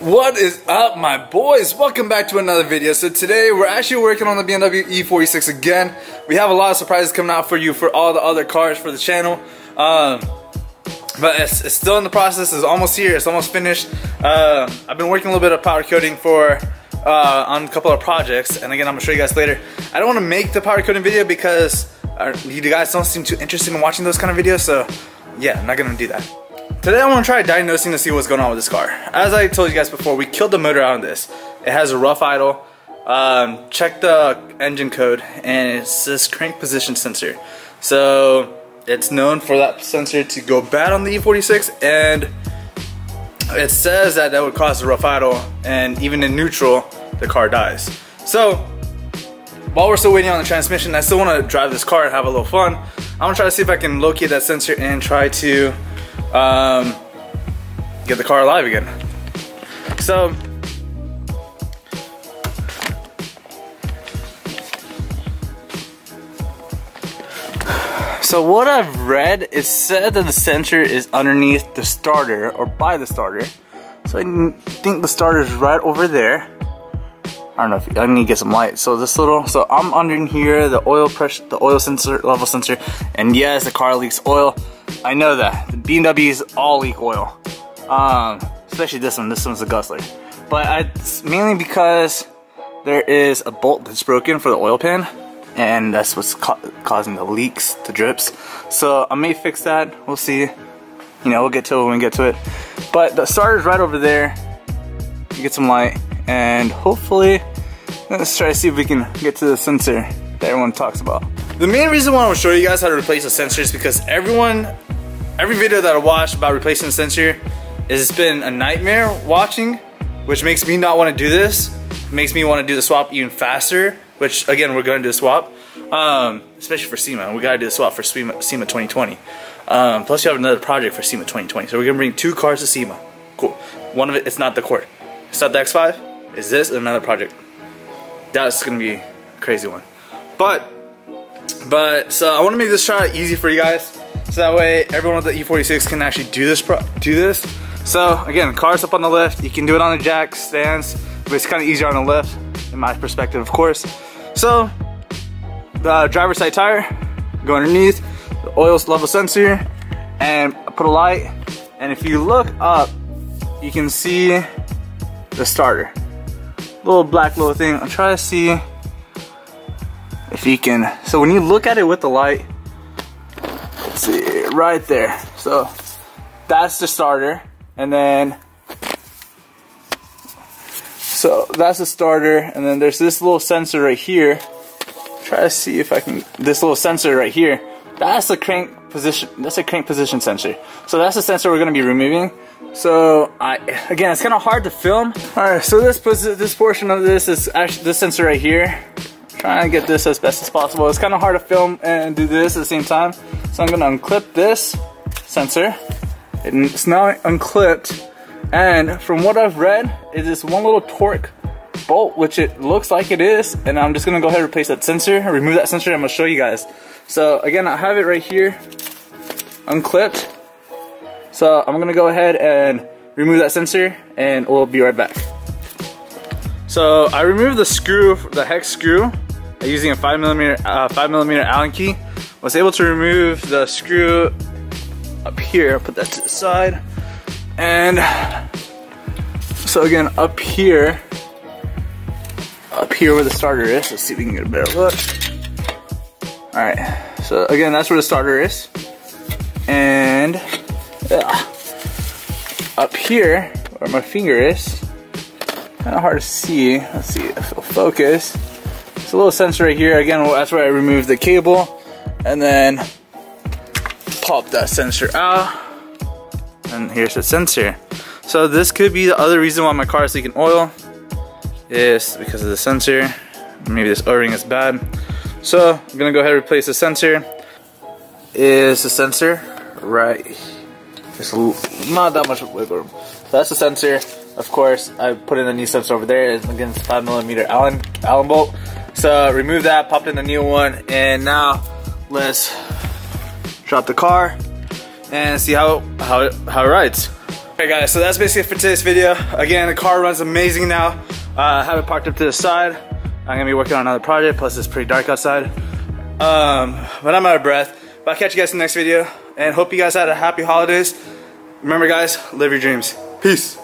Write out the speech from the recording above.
What is up, my boys? Welcome back to another video. So today we're actually working on the BMW E46 again. We have a lot of surprises coming out for you for all the other cars for the channel. But it's still in the process. It's almost here. It's almost finished. I've been working a little bit of powder coating for on a couple of projects, and again I'm gonna show you guys later. I don't want to make the powder coating video because you guys don't seem too interested in watching those kind of videos. So yeah, I'm not gonna do that. Today I want to try diagnosing to see what's going on with this car. As I told you guys before, we killed the motor out of this. It has a rough idle. Check the engine code, and it's this crank position sensor. So it's known for that sensor to go bad on the E46, and it says that would cause a rough idle, and even in neutral the car dies. So while we're still waiting on the transmission, I still want to drive this car and have a little fun. I'm gonna try to see if I can locate that sensor and try to get the car alive again. So what I've read, it said that the sensor is underneath the starter or by the starter. So I think the starter is right over there. I don't know if I need to get some light. So I'm under here, the oil pressure, the oil sensor, level sensor, and yes, the car leaks oil. I know that the BMWs all leak oil, especially this one. This one's a guzzler, but it's mainly because there is a bolt that's broken for the oil pan, and that's what's causing the leaks, the drips. So I may fix that. We'll see. You know, we'll get to it when we get to it. But the starter's right over there. You get some light, and hopefully, let's try to see if we can get to the sensor that everyone talks about. The main reason why I want to show you guys how to replace a sensor is because every video that I watch about replacing a sensor, it's been a nightmare watching, which makes me not want to do this. It makes me want to do the swap even faster, which again, we're going to do a swap, especially for SEMA. We got to do a swap for SEMA 2020. Plus you have another project for SEMA 2020. So we're going to bring 2 cars to SEMA. Cool. One of it, it's not the Accord. It's not the X5. It's this and another project. That's going to be a crazy one. But so I want to make this try easy for you guys, so that way everyone with the E46 can actually do this. So again, car's up on the lift. You can do it on the jack stands, but it's kind of easier on the lift, in my perspective, of course. So the driver's side tire, go underneath the oil level sensor, and put a light. And if you look up, you can see the starter, little black little thing. I'm trying to see if you can. So when you look at it with the light, let's see, right there. So that's the starter, and then that's the starter, and then there's this little sensor right here. Try to see if I can. This little sensor right here. That's the crank position. That's a crank position sensor. So that's the sensor we're going to be removing. So again, it's kind of hard to film. All right, so this portion of this is actually this sensor right here. Trying to get this as best as possible. It's kind of hard to film and do this at the same time. So I'm gonna unclip this sensor. It's now unclipped, and from what I've read, it is one little torque bolt, which it looks like it is. And I'm just gonna go ahead and replace that sensor, remove that sensor. I'm gonna show you guys. So again, I have it right here, unclipped. So I'm gonna go ahead and remove that sensor, and we'll be right back. So I removed the screw, the hex screw, using a 5mm Allen key. Was able to remove the screw up here. Put that to the side, and so again up here where the starter is. Let's see if we can get a better look. All right. So again, that's where the starter is, and up here where my finger is. Kind of hard to see. Let's see if it'll focus. It's a little sensor right here. Again, that's where I removed the cable, and then pop that sensor out. And here's the sensor. So this could be the other reason why my car is leaking oil, is because of the sensor. Maybe this O-ring is bad. So I'm gonna go ahead and replace the sensor. Is the sensor right? There's not that much wiggle room. So that's the sensor. Of course, I put in a new sensor over there. Again, it's 5mm Allen bolt. So remove that, pop in the new one, and now let's drop the car and see how it rides. Alright guys, so that's basically it for today's video. Again, the car runs amazing now. I have it parked up to the side. I'm gonna be working on another project, plus it's pretty dark outside. But I'm out of breath. But I'll catch you guys in the next video, and hope you guys had a happy holidays. Remember guys, live your dreams. Peace.